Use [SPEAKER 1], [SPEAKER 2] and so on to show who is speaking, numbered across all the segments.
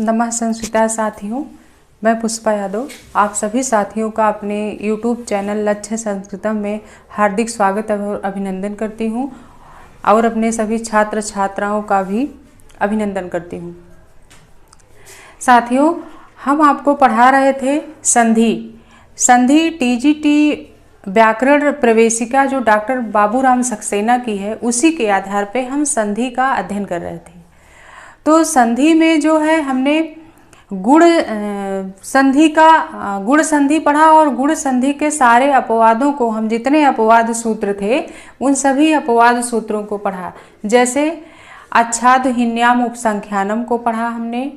[SPEAKER 1] नमः संस्कृता साथियों, मैं पुष्पा यादव आप सभी साथियों का अपने YouTube चैनल लक्ष्य संस्कृतम में हार्दिक स्वागत और अभिनंदन करती हूं और अपने सभी छात्र छात्राओं का भी अभिनंदन करती हूं। साथियों, हम आपको पढ़ा रहे थे संधि टीजीटी व्याकरण प्रवेशिका जो डॉक्टर बाबूराम सक्सेना की है, उसी के आधार पे हम संधि का अध्ययन कर रहे थे। तो संधि में जो है हमने गुण संधि पढ़ा और गुण संधि के सारे अपवादों को, हम जितने अपवाद सूत्र थे उन सभी अपवाद सूत्रों को पढ़ा। जैसे आच्छाद हिन्याम उपसंख्यानम को पढ़ा हमने,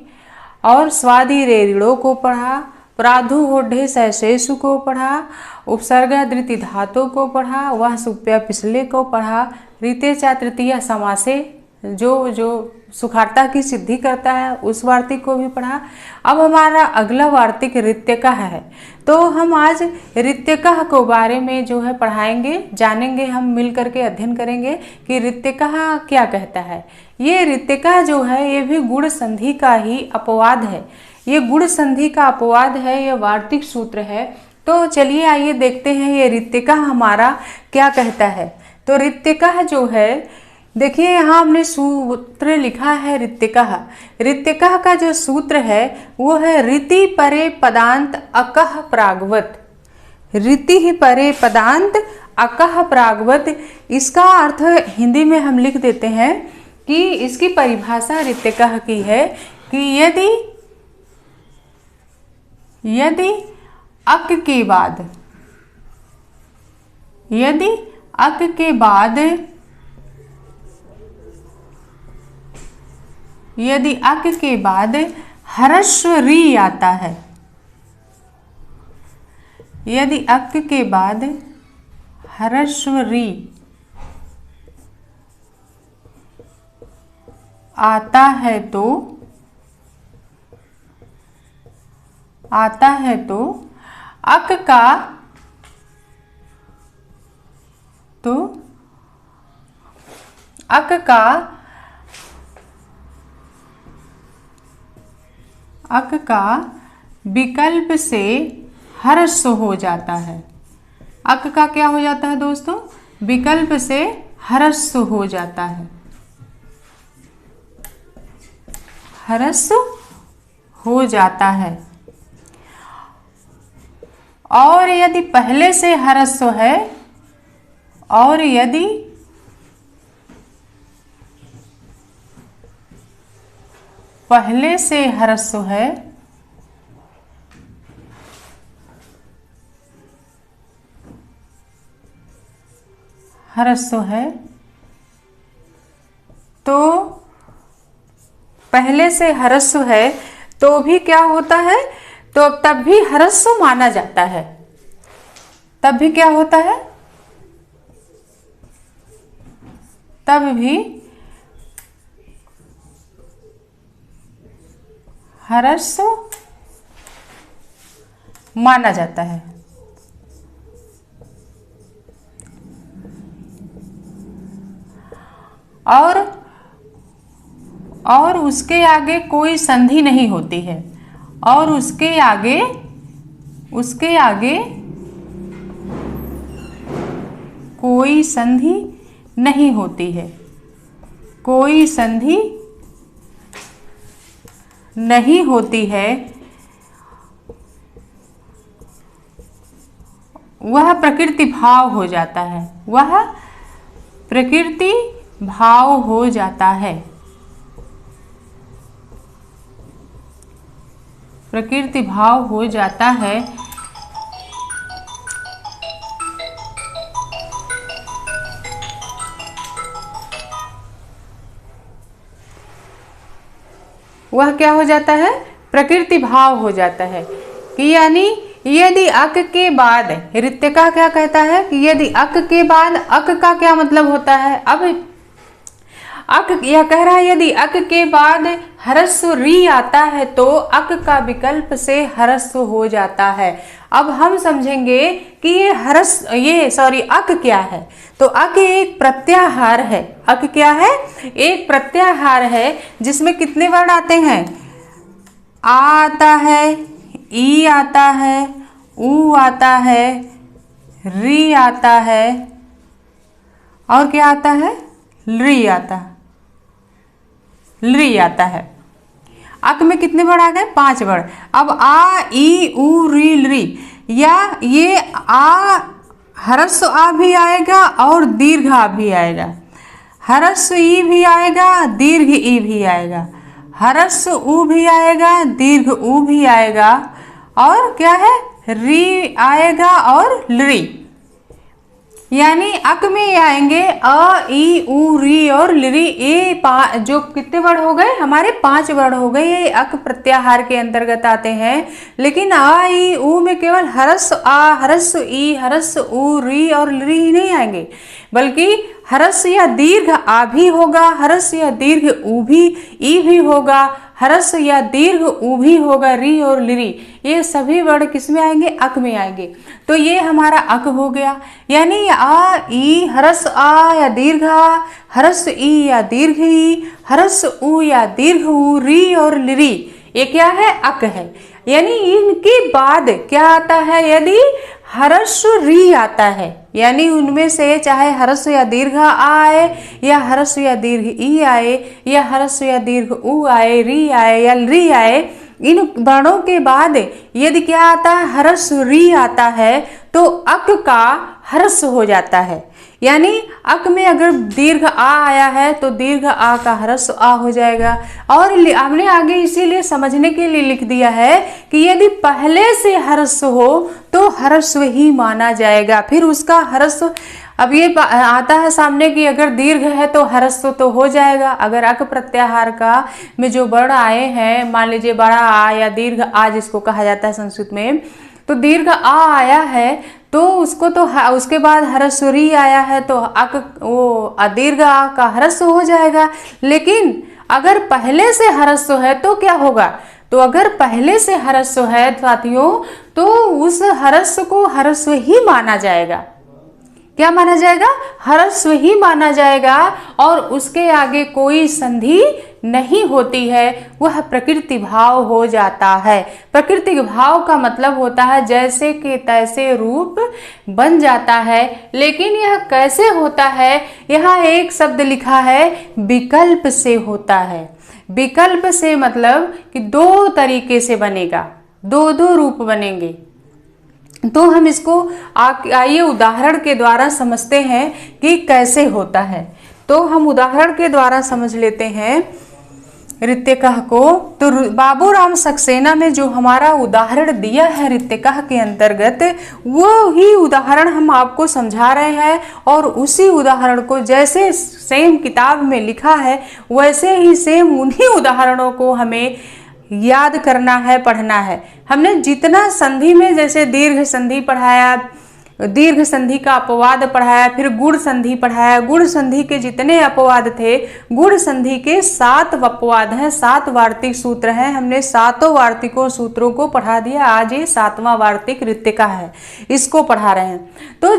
[SPEAKER 1] और स्वादि रेरिड़ों को पढ़ा, प्राधु होढ़े सहशेषु को पढ़ा, उपसर्गा धृति धातु को पढ़ा, वह सुप्या पिछले को पढ़ा, रीते चा तृतीया समासे जो सुखार्ता की सिद्धि करता है उस वार्तिक को भी पढ़ा। अब हमारा अगला वार्तिक ऋत्यकः है, तो हम आज ऋत्यकः को बारे में जो है पढ़ाएंगे, जानेंगे, हम मिल करके अध्ययन करेंगे कि ऋत्यकः क्या कहता है। ये ऋत्यकः जो है ये भी गुण संधि का ही अपवाद है, ये गुण संधि का अपवाद है, ये वार्तिक सूत्र है। तो चलिए आइए देखते हैं ये ऋत्यकः हमारा क्या कहता है। तो ऋत्यकः जो है, देखिए यहाँ हमने सूत्र लिखा है ऋत्यकः। ऋत्यकः का जो सूत्र है वो है ऋति परे पदांत अकः प्रागवत। ऋति ही परे पदांत अकः प्रागवत, इसका अर्थ हिंदी में हम लिख देते हैं कि इसकी परिभाषा ऋत्यकः की है कि यदि अक के बाद, यदि अक के बाद, यदि अक के बाद ह्रस्व री आता है, यदि अक के बाद ह्रस्व री आता है तो अक का विकल्प से ह्रस्व हो जाता है। अक का क्या हो जाता है दोस्तों? विकल्प से ह्रस्व हो जाता है, ह्रस्व हो जाता है। और यदि पहले से ह्रस्व है, और यदि पहले से ह्रस्व है, तो पहले से ह्रस्व है तो भी क्या होता है, तो तब भी ह्रस्व माना जाता है। तब भी क्या होता है? तब भी ह्रस्व माना जाता है। और उसके आगे कोई संधि नहीं होती है, और उसके आगे कोई संधि नहीं होती है, कोई संधि नहीं होती है। वह प्रकृति भाव हो जाता है, वह प्रकृति भाव हो जाता है, प्रकृति भाव हो जाता है। वह क्या हो जाता है? प्रकृति भाव हो जाता है। कि यानी यदि अक के बाद, ऋत्यकः क्या कहता है कि यदि अक के बाद, अक का क्या मतलब होता है? अब अक यह कह रहा है यदि अक के बाद ह्रस्व री आता है तो अक का विकल्प से ह्रस्व हो जाता है। अब हम समझेंगे कि ये अक क्या है। तो अक एक प्रत्याहार है। अक क्या है? एक प्रत्याहार है जिसमें कितने वर्ण आते हैं? आ आता है, ई आता है, ऊ आता है, री आता है, और क्या आता है, ली आता है, ली आता है। अक में कितने वर्ड आ गए, 5 वर्ड। अब आ, ई, ऊ, री, ली, या ये आ ह्रस्व आ भी आएगा और दीर्घ आ भी आएगा, ह्रस्व ई भी आएगा, दीर्घ ई भी आएगा, ह्रस्व ऊ भी आएगा, दीर्घ ऊ भी आएगा, और क्या है, री आएगा और ली। यानी अक में ये आएंगे अ, ई, ऊ, री और ली। ये जो कितने वर्ड हो गए, हमारे 5 वर्ड हो गए। ये अक प्रत्याहार के अंतर्गत आते हैं। लेकिन आ, ई, ऊ में केवल ह्रस्व आ, ह्रस्व ई, ह्रस्व ऊ, री और ली ही नहीं आएंगे, बल्कि ह्रस्व या दीर्घ आ भी होगा, ह्रस्व या दीर्घ ऊ भी, ई भी होगा, ह्रस्व या दीर्घ ऊ भी होगा, री और ली। ये सभी वर्ड किस में आएंगे, अक में आएंगे। तो ये हमारा अक हो गया। यानी आ, ई, ह्रस्व आ या दीर्घ आ, ह्रस्व ई या दीर्घ ई, ह्रस्व ऊ या दीर्घ ऊ, री और ली, ये क्या है, अक है। यानी इनके बाद क्या आता है, यदि ह्रस्व री आता है, यानी उनमें से चाहे ह्रस्व या दीर्घ आ आए, या ह्रस्व या दीर्घ ई आए, या ह्रस्व या दीर्घ ऊ आए, री आए या री आए, इन वर्णों के बाद यदि क्या आता है, ह्रस्व री आता है, तो अक का ह्रस्व हो जाता है। यानी अक में अगर दीर्घ आ आया है तो दीर्घ आ का ह्रस्व आ हो जाएगा। और हमने आगे इसीलिए समझने के लिए लिख दिया है कि यदि पहले से ह्रस्व हो तो ह्रस्व ही माना जाएगा, फिर उसका ह्रस्व। अब ये आता है सामने कि अगर दीर्घ है तो ह्रस्व तो हो जाएगा। अगर अक प्रत्याहार का में जो वर्ण आए हैं, मान लीजिए बड़ा आ या दीर्घ आ जिसको कहा जाता है संस्कृत में, तो दीर्घ आ आया है तो उसको तो उसके बाद ह्रस्व री आया है तो अक वो दीर्घ आ का ह्रस्व हो जाएगा। लेकिन अगर पहले से ह्रस्व है तो क्या होगा, तो अगर पहले से ह्रस्व है साथियों तो उस ह्रस्व को ह्रस्व ही माना जाएगा। क्या माना जाएगा, ह्रस्व ही माना जाएगा। और उसके आगे कोई संधि नहीं होती है, वह प्रकृति भाव हो जाता है। प्रकृति भाव का मतलब होता है जैसे के तैसे रूप बन जाता है। लेकिन यह कैसे होता है, यहाँ एक शब्द लिखा है विकल्प से होता है। विकल्प से मतलब कि 2 तरीके से बनेगा, 2 रूप बनेंगे। तो हम इसको आइए उदाहरण के द्वारा समझते हैं कि कैसे होता है। तो हम उदाहरण के द्वारा समझ लेते हैं रित्यकः को। तो बाबूराम सक्सेना में जो हमारा उदाहरण दिया है रित्यकः के अंतर्गत, वो ही उदाहरण हम आपको समझा रहे हैं। और उसी उदाहरण को जैसे सेम किताब में लिखा है वैसे ही सेम उन्हीं उदाहरणों को हमें याद करना है, पढ़ना है। हमने जितना संधि में जैसे दीर्घ संधि पढ़ाया, दीर्घ संधि का अपवाद पढ़ाया, फिर गुण संधि पढ़ाया। गुण संधि के जितने अपवाद थे, गुण संधि के 7 अपवाद हैं, 7 वार्तिक सूत्र हैं। हमने 7 वार्तिकों सूत्रों को पढ़ा दिया। आज ये 7वां वार्तिक रित्यका है, इसको पढ़ा रहे हैं। तो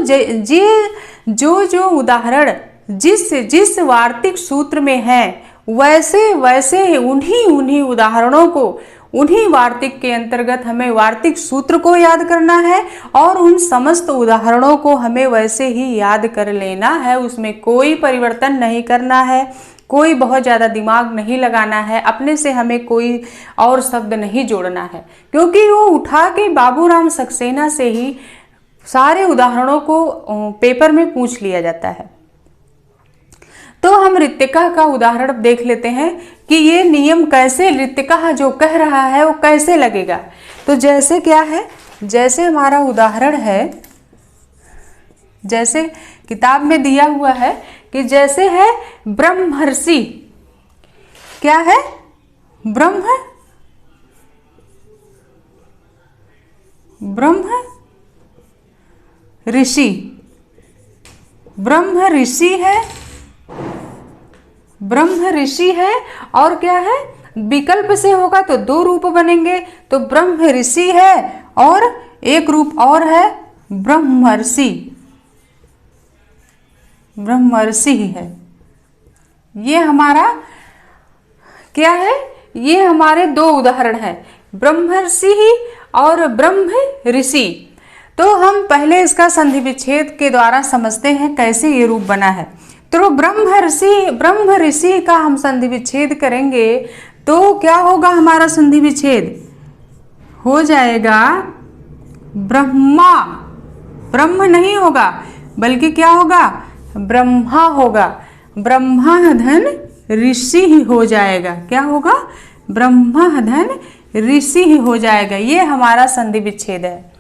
[SPEAKER 1] जो उदाहरण जिस वार्तिक सूत्र में है वैसे उन्हीं उदाहरणों को, उन्हीं वार्तिक के अंतर्गत हमें वार्तिक सूत्र को याद करना है और उन समस्त उदाहरणों को हमें वैसे ही याद कर लेना है। उसमें कोई परिवर्तन नहीं करना है, कोई बहुत ज़्यादा दिमाग नहीं लगाना है, अपने से हमें कोई और शब्द नहीं जोड़ना है, क्योंकि वो उठा के बाबूराम सक्सेना से ही सारे उदाहरणों को पेपर में पूछ लिया जाता है। तो हम रित्यकः का उदाहरण देख लेते हैं कि ये नियम कैसे, रित्यकः जो कह रहा है वो कैसे लगेगा। तो जैसे क्या है, जैसे हमारा उदाहरण है, जैसे किताब में दिया हुआ है कि जैसे है ब्रह्मर्षि। क्या है, ब्रह्म ऋषि। ब्रह्म ऋषि है, ब्रह्म ऋषि है। और क्या है, विकल्प से होगा तो 2 रूप बनेंगे। तो ब्रह्म ऋषि है और एक रूप और है ब्रह्मर्षि। ब्रह्मर्षि है, ये हमारा क्या है, ये हमारे 2 उदाहरण हैं। ब्रह्मर्षि और ब्रह्म ऋषि। तो हम पहले इसका संधि विच्छेद के द्वारा समझते हैं कैसे ये रूप बना है। तो ब्रह्म ऋषि का हम संधि विच्छेद करेंगे तो क्या होगा, हमारा संधि विच्छेद हो जाएगा ब्रह्मा। ब्रह्म नहीं होगा बल्कि क्या होगा, ब्रह्मा होगा। ब्रह्मा धन ऋषि ही हो जाएगा। क्या होगा, ब्रह्मा धन ऋषि ही हो जाएगा। ये हमारा संधि विच्छेद है।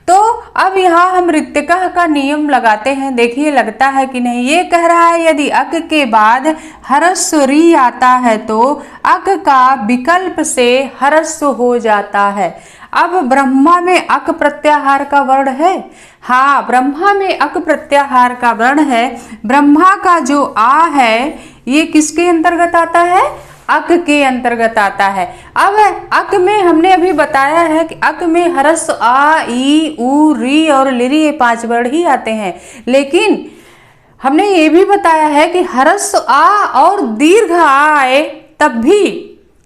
[SPEAKER 1] तो अब यहाँ हम ऋत्यकः का नियम लगाते हैं। देखिए लगता है कि नहीं। ये कह रहा है यदि अक के बाद हरस्व री आता है तो अक का विकल्प से हरस्व हो जाता है। अब ब्रह्मा में अक प्रत्याहार का वर्ण है। हाँ, ब्रह्मा में अक प्रत्याहार का वर्ण है। ब्रह्मा का जो आ है ये किसके अंतर्गत आता है, अक के अंतर्गत आता है। अब अक में हमने अभी बताया है कि अक में हरस्व आ, ई, उ, री और लिरी ये 5 वर्ण ही आते हैं। लेकिन हमने ये भी बताया है कि हरस्व आ और दीर्घ आ आए तब भी,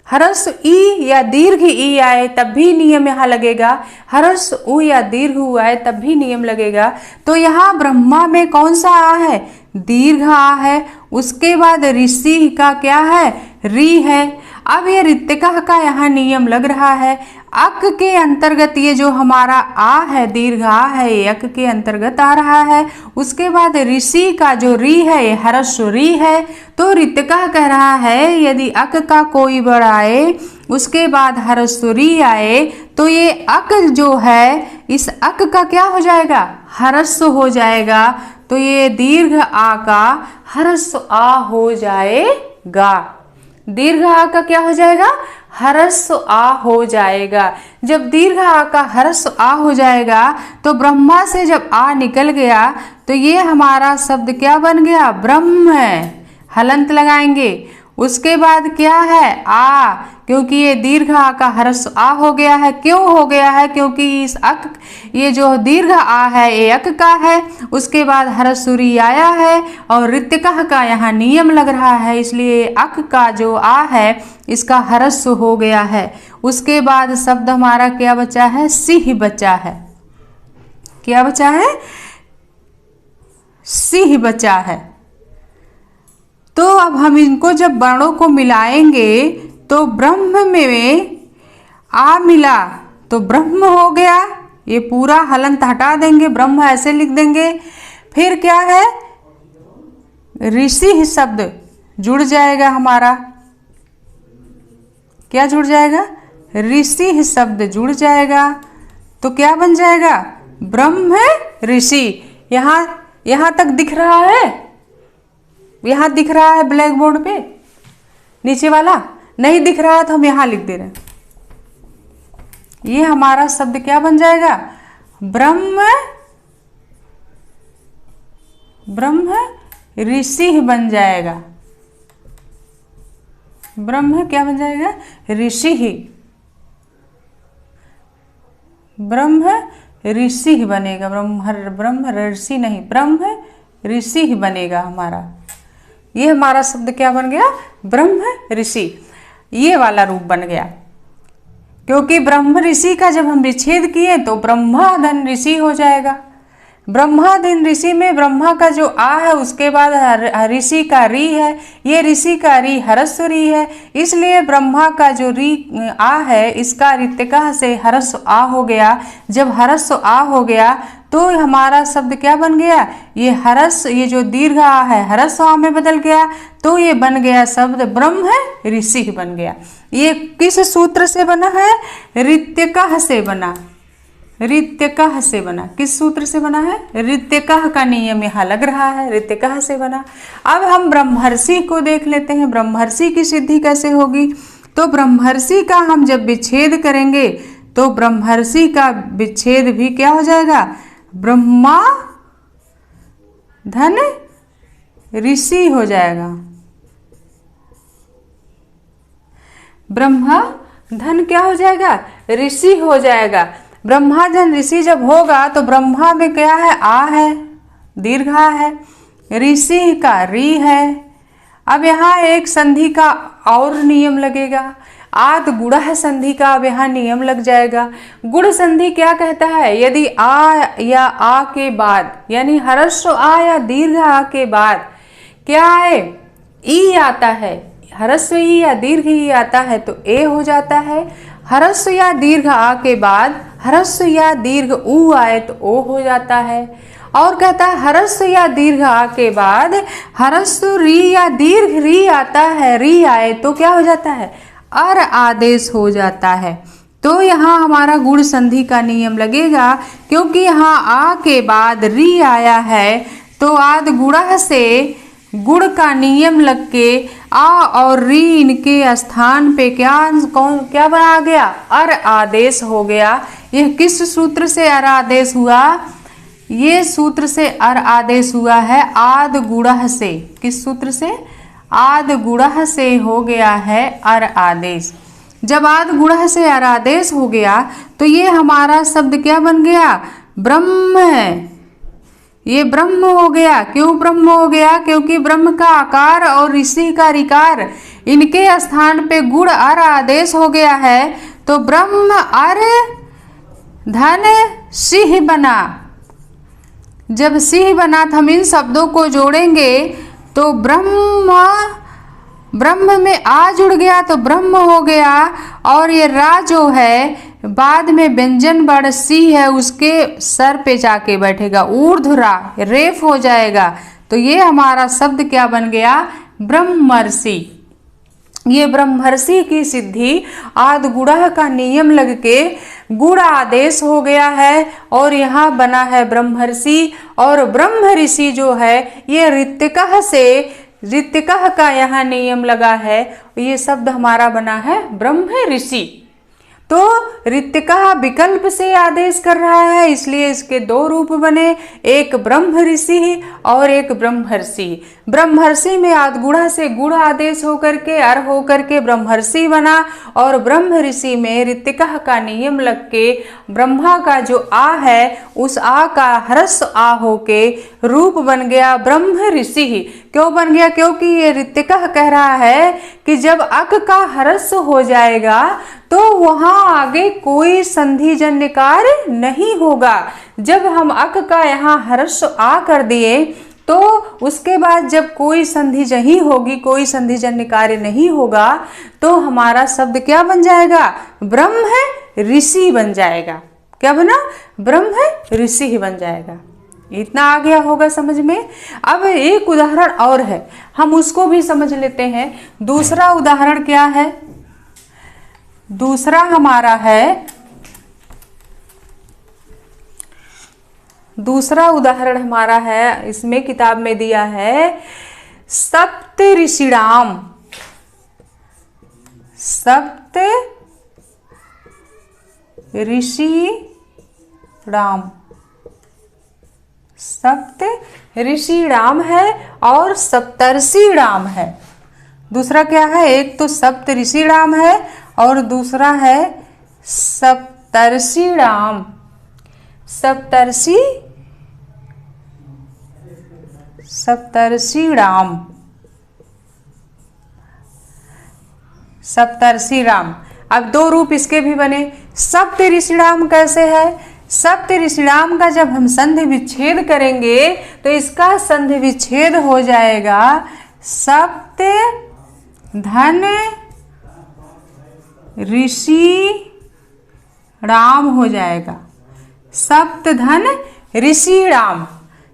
[SPEAKER 1] हरस्व ई या दीर्घ ई आए तब भी नियम यहाँ लगेगा। हरस्व उ या दीर्घ उ आए तब भी नियम लगेगा। तो यहाँ ब्रह्मा में कौन सा आ है, दीर्घ आ है। उसके बाद ऋषि का क्या है, री है। अब ये ऋत्यकः का यहाँ नियम लग रहा है। अक के अंतर्गत ये जो हमारा आ है, दीर्घ आ है, ये अक के अंतर्गत आ रहा है। उसके बाद ऋषि का जो री है ये हरस्व री है। तो ऋत्यकः कह रहा है यदि अक का कोई वर्ण आए उसके बाद हरस्व री आए तो ये अक जो है, इस अक का क्या हो जाएगा, हरस्व हो जाएगा। तो ये दीर्घ आ का हरस्व आ हो जाएगा। दीर्घ आ का क्या हो जाएगा, हरस्व आ हो जाएगा। जब दीर्घ आ का हरस्व आ हो जाएगा तो ब्रह्मा से जब आ निकल गया तो ये हमारा शब्द क्या बन गया, ब्रह्म है। हलंत लगाएंगे। उसके बाद क्या है, आ, क्योंकि ये दीर्घ आ का हरस्व आ हो गया है। क्यों हो गया है, क्योंकि इस अक, ये जो दीर्घ आ है ये अक का है। उसके बाद हरस्व री आया है और ऋत्यकः का यहाँ नियम लग रहा है, इसलिए अक का जो आ है इसका हरस्व हो गया है। उसके बाद शब्द हमारा क्या बचा है, सिंह बचा है। क्या बचा है, सिंह बचा है। तो अब हम इनको जब वर्णों को मिलाएंगे तो ब्रह्म में आ मिला तो ब्रह्म हो गया। ये पूरा हलंत हटा देंगे, ब्रह्म ऐसे लिख देंगे। फिर क्या है, ऋषि शब्द जुड़ जाएगा हमारा। क्या जुड़ जाएगा, ऋषि शब्द जुड़ जाएगा। तो क्या बन जाएगा, ब्रह्म ऋषि। यहाँ तक दिख रहा है, यहाँ दिख रहा है ब्लैक बोर्ड पे, नीचे वाला नहीं दिख रहा है तो हम यहाँ लिख दे रहे हैं। ये हमारा शब्द क्या बन जाएगा, ब्रह्म ऋषि बन जाएगा। ब्रह्म क्या बन जाएगा, ऋषि ही। ब्रह्म ऋषि ही बनेगा। ब्रह्म ऋषि नहीं, ब्रह्म ऋषि ही बनेगा हमारा। ये हमारा शब्द क्या बन गया, ब्रह्म ऋषि। ये वाला रूप बन गया। क्योंकि ब्रह्म ऋषि का जब हम विच्छेद किए तो ब्रह्मा धन ऋषि हो जाएगा। ब्रह्मा धन ऋषि में ब्रह्मा का जो आ है उसके बाद ऋषि का री है। ये ऋषि का री हरस्व री है, इसलिए ब्रह्मा का जो री आ है इसका ऋत्यकः से हरस्व आ हो गया। जब हरस्व आ हो गया तो हमारा शब्द क्या बन गया, ये हरस्व, ये जो दीर्घ आ है हरस्व आ में बदल गया। तो ये बन गया शब्द ब्रह्म ऋषि बन गया। ये किस सूत्र से बना है, ऋत्यकः से बना। ऋत्यकः से बना। किस सूत्र से बना है, ऋत्यकः का नियम यहाँ लग रहा है, ऋत्यकः से बना। अब हम ब्रह्मर्षि को देख लेते हैं। ब्रह्मर्षि की सिद्धि कैसे होगी। तो ब्रह्मर्षि का हम जब विच्छेद करेंगे तो ब्रह्मर्षि का विच्छेद भी क्या हो जाएगा, ब्रह्मा धन ऋषि हो जाएगा। ब्रह्मा धन क्या हो जाएगा, ऋषि हो जाएगा। ब्रह्मा धन ऋषि जब होगा तो ब्रह्मा में क्या है, आ है, दीर्घ आ है, ऋषि का री है। अब यहाँ एक संधि का और नियम लगेगा। आद गुणः संधि का अब यहाँ नियम लग जाएगा। गुण संधि क्या कहता है, यदि आ या आ के बाद, यानी ह्रस्व आ या दीर्घ आ के बाद क्या है, ई आता है, ह्रस्व ई या दीर्घ ई आता है तो ए हो जाता है। ह्रस्व या दीर्घ आ के बाद ह्रस्व या दीर्घ ऊ आए तो ओ हो जाता है। और कहता है ह्रस्व या दीर्घ आ के बाद ह्रस्व री या दीर्घ री आता है, री आए तो क्या हो जाता है, अर आदेश हो जाता है। तो यहाँ हमारा गुण संधि का नियम लगेगा, क्योंकि यहाँ आ के बाद री आया है तो आद गुणः से गुण का नियम लग के आ और री इनके स्थान पे क्या बना गया, अर आदेश हो गया। यह किस सूत्र से अर आदेश हुआ, ये सूत्र से अर आदेश हुआ है आद गुणः से। किस सूत्र से, आद गुणः से हो गया है अर आदेश। जब आद गुणः से अर आदेश हो गया तो ये हमारा शब्द क्या बन गया, ब्रह्म है। ये ब्रह्म हो गया। क्यों ब्रह्म हो गया, क्योंकि ब्रह्म का आकार और ऋषि का रिकार इनके स्थान पे गुण अर आदेश हो गया है, तो ब्रह्म अर धन सिंह बना। जब सिंह बना तो हम इन शब्दों को जोड़ेंगे तो ब्रह्म में आ जुड़ गया तो ब्रह्म हो गया। और ये रा जो है बाद में व्यंजन वर्ण सी है उसके सर पे जाके बैठेगा, ऊर्ध्वरा रेफ हो जाएगा। तो ये हमारा शब्द क्या बन गया, ब्रह्मर्षि। ये ब्रह्मर्षि की सिद्धि आद गुणः का नियम लग के गुण आदेश हो गया है और यहाँ बना है ब्रह्मर्षि। और ब्रह्म ऋषि जो है ये ऋतिकः से, ऋतिकः का यहाँ नियम लगा है, ये शब्द हमारा बना है ब्रह्म ऋषि। तो ऋतिकः विकल्प से आदेश कर रहा है, इसलिए इसके दो रूप बने, एक ब्रह्म ऋषि और एक ब्रह्मर्षि। ब्रह्मर्षि में आदगुणा से गुण आदेश होकर के अर होकर के ब्रह्मर्षि बना, और ब्रह्म ऋषि में ऋतिकः का नियम लग के ब्रह्मा का जो आ है उस आ का ह्रस्व आ होके रूप बन गया ब्रह्म ऋषि। क्यों बन गया, क्योंकि ये ऋतिकः कह रहा है कि जब अक का ह्रस्व हो जाएगा तो वहां आगे कोई संधि जन्य कार्य नहीं होगा। जब हम अक का यहाँ ह्रस्व आ कर दिए तो उसके बाद जब कोई संधि नहीं होगी, कोई संधि जन्य कार्य नहीं होगा, तो हमारा शब्द क्या बन जाएगा, ब्रह्म ऋषि बन जाएगा। क्या बना, ब्रह्म ऋषि ही बन जाएगा। इतना आ गया होगा समझ में। अब एक उदाहरण और है, हम उसको भी समझ लेते हैं। दूसरा उदाहरण क्या है, दूसरा हमारा है, दूसरा उदाहरण हमारा है, इसमें किताब में दिया है सप्त ऋषिणाम। सप्त ऋषि राम, सप्त ऋषि राम है और सप्तर्षि राम है। दूसरा क्या है, एक तो सप्त ऋषि राम है और दूसरा है सप्तर्षि राम। सप्तर्षि राम, सप्तर्षि राम। अब दो रूप इसके भी बने। सप्त ऋषि राम कैसे है, सप्त ऋषि राम का जब हम संधि विच्छेद करेंगे तो इसका संधि विच्छेद हो जाएगा सप्त धन ऋषि राम हो जाएगा। सप्त धन ऋषि राम,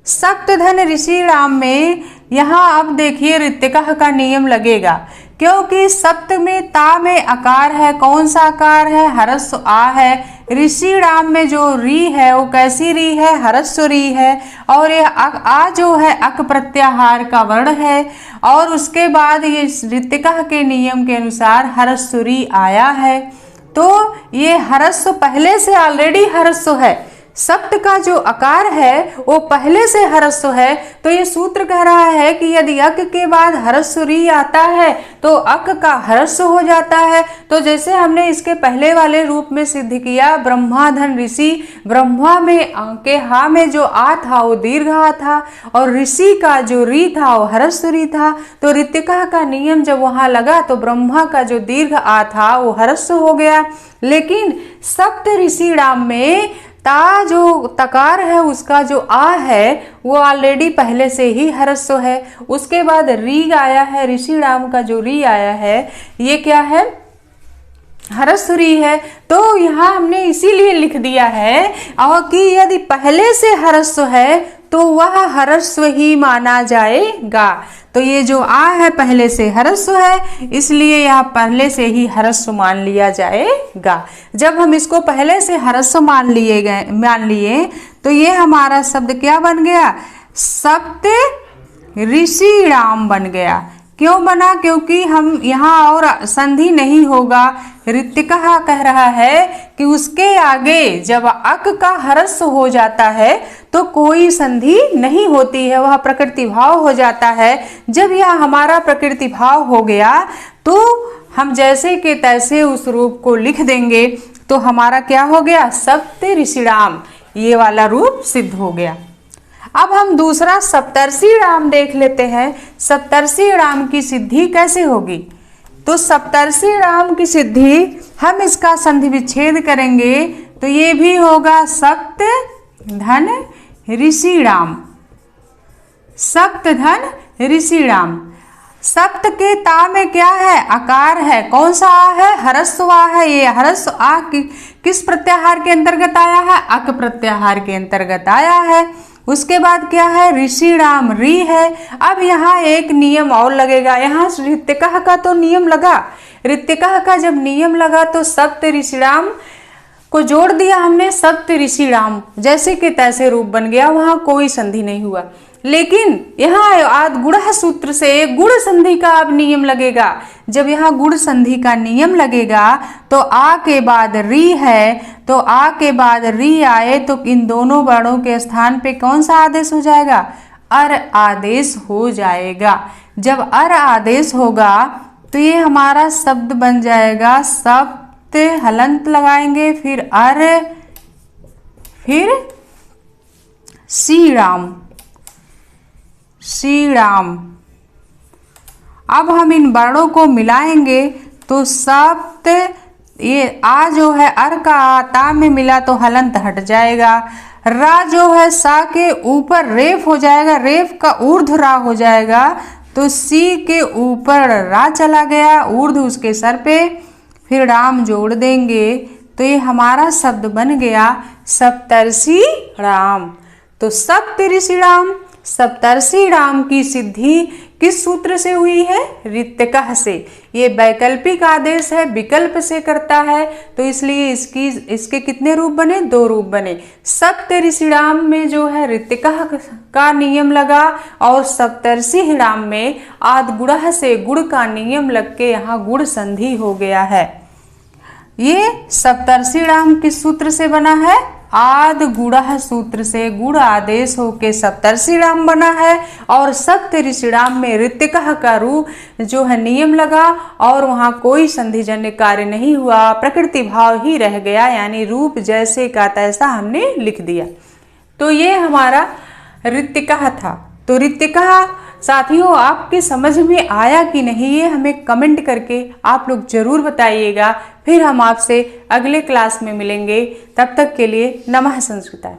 [SPEAKER 1] सप्त धन ऋषि राम में यहाँ अब देखिए ऋतिकः का नियम लगेगा, क्योंकि सप्त में ता में आकार है। कौन सा आकार है, ह्रस्व आ है। ऋषि राम में जो री है वो कैसी री है, ह्रस्व री है। और ये आ जो है अक प्रत्याहार का वर्ण है। और उसके बाद ये ऋतिकः के नियम के अनुसार ह्रस्व री आया है। तो ये ह्रस्व पहले से ऑलरेडी ह्रस्व है, सप्त का जो अकार है वो पहले से ह्रस्व है, तो ये सूत्र कह रहा है कि यदि अक के बाद ह्रस्व री आता है तो अक का ह्रस्व हो जाता है। तो जैसे हमने इसके पहले वाले रूप में सिद्ध किया, ब्रह्मा धन ऋषि, ब्रह्मा में के हा में जो आ था वो दीर्घ आ था और ऋषि का जो री था वो ह्रस्व री था। तो ऋतिका का नियम जब वहां लगा तो ब्रह्मा का जो दीर्घ आ था वो ह्रस्व हो गया। लेकिन सप्त ऋषि राम में ता जो तकार है उसका जो आ है वो ऑलरेडी पहले से ही ह्रस्व है। उसके बाद री आया है, ऋषि राम का जो री आया है ये क्या है, ह्रस्व री है। तो यहाँ हमने इसीलिए लिख दिया है और कि यदि पहले से ह्रस्व है तो वह ह्रस्व ही माना जाएगा। तो ये जो आ है पहले से ह्रस्व है, इसलिए यह पहले से ही ह्रस्व मान लिया जाएगा। जब हम इसको पहले से ह्रस्व मान लिए तो ये हमारा शब्द क्या बन गया, सप्त ऋषि राम बन गया। क्यों बना, क्योंकि हम यहाँ और संधि नहीं होगा। ऋतिका कह रहा है कि उसके आगे जब अक का ह्रस्व हो जाता है तो कोई संधि नहीं होती है, वह प्रकृति भाव हो जाता है। जब यह हमारा प्रकृति भाव हो गया तो हम जैसे के तैसे उस रूप को लिख देंगे तो हमारा क्या हो गया, सप्त ऋषिराम, ये वाला रूप सिद्ध हो गया। अब हम दूसरा सप्तर्षि राम देख लेते हैं। सप्तर्षि राम की सिद्धि कैसे होगी, तो सप्तर्षि राम की सिद्धि हम इसका संधि विच्छेद करेंगे तो ये भी होगा सप्त धन ऋषि राम, सप्त धन ऋषि राम। सप्त के ता में क्या है, आकार है, कौन सा आ है, ह्रस्व आ है। ये ह्रस्व आ किस प्रत्याहार के अंतर्गत आया है, अक प्रत्याहार के अंतर्गत आया है। उसके बाद क्या है, ऋषि राम री है। अब यहाँ एक नियम और लगेगा, यहाँ ऋतिका का तो नियम लगा, ऋतिका का जब नियम लगा तो सप्त ऋषि राम को जोड़ दिया हमने, सप्त ऋषि राम जैसे कि तैसे रूप बन गया, वहां कोई संधि नहीं हुआ। लेकिन यहाँ आद गुण सूत्र से गुण संधि का अब नियम लगेगा। जब यहाँ गुण संधि का नियम लगेगा तो आ के बाद री है, तो आ के बाद री आए तो इन दोनों वर्णों के स्थान पे कौन सा आदेश हो जाएगा, अर आदेश हो जाएगा। जब अर आदेश होगा तो ये हमारा शब्द बन जाएगा सप्त, हलंत लगाएंगे, फिर अर, फिर श्री राम, श्री राम। अब हम इन वर्णों को मिलाएंगे तो सप्त, ये आ जो है अर का ता में मिला तो हलंत हट जाएगा। रा जो है सा के ऊपर रेफ हो जाएगा, रेफ का ऊर्ध्व रा हो जाएगा, तो सी के ऊपर रा चला गया, ऊर्ध्व उसके सर पे, फिर राम जोड़ देंगे तो ये हमारा शब्द बन गया सप्तर्षि राम। तो सप्त ऋषि राम, सप्तर्षि राम की सिद्धि किस सूत्र से हुई है, ऋतिका से। ये वैकल्पिक आदेश है, विकल्प से करता है, तो इसलिए इसके कितने रूप बने, दो रूप बने। सप्त ऋषि राम में जो है ऋतिका का नियम लगा और सप्तर्षि राम में आद गुण से गुण का नियम लग के यहाँ गुण संधि हो गया है। ये सप्तर्षि राम किस सूत्र से बना है, आद गुण सूत्र से गुण आदेश होके सप्तर्षि राम बना है। और सप्त ऋषि राम में ऋतिका का रूप जो है नियम लगा और वहाँ कोई संधिजन्य कार्य नहीं हुआ, प्रकृति भाव ही रह गया, यानी रूप जैसे का तैसा हमने लिख दिया। तो ये हमारा ऋतिका था। तो ऋतिका साथियों आपके समझ में आया कि नहीं, ये हमें कमेंट करके आप लोग जरूर बताइएगा। फिर हम आपसे अगले क्लास में मिलेंगे, तब तक के लिए नमः संस्कृताय।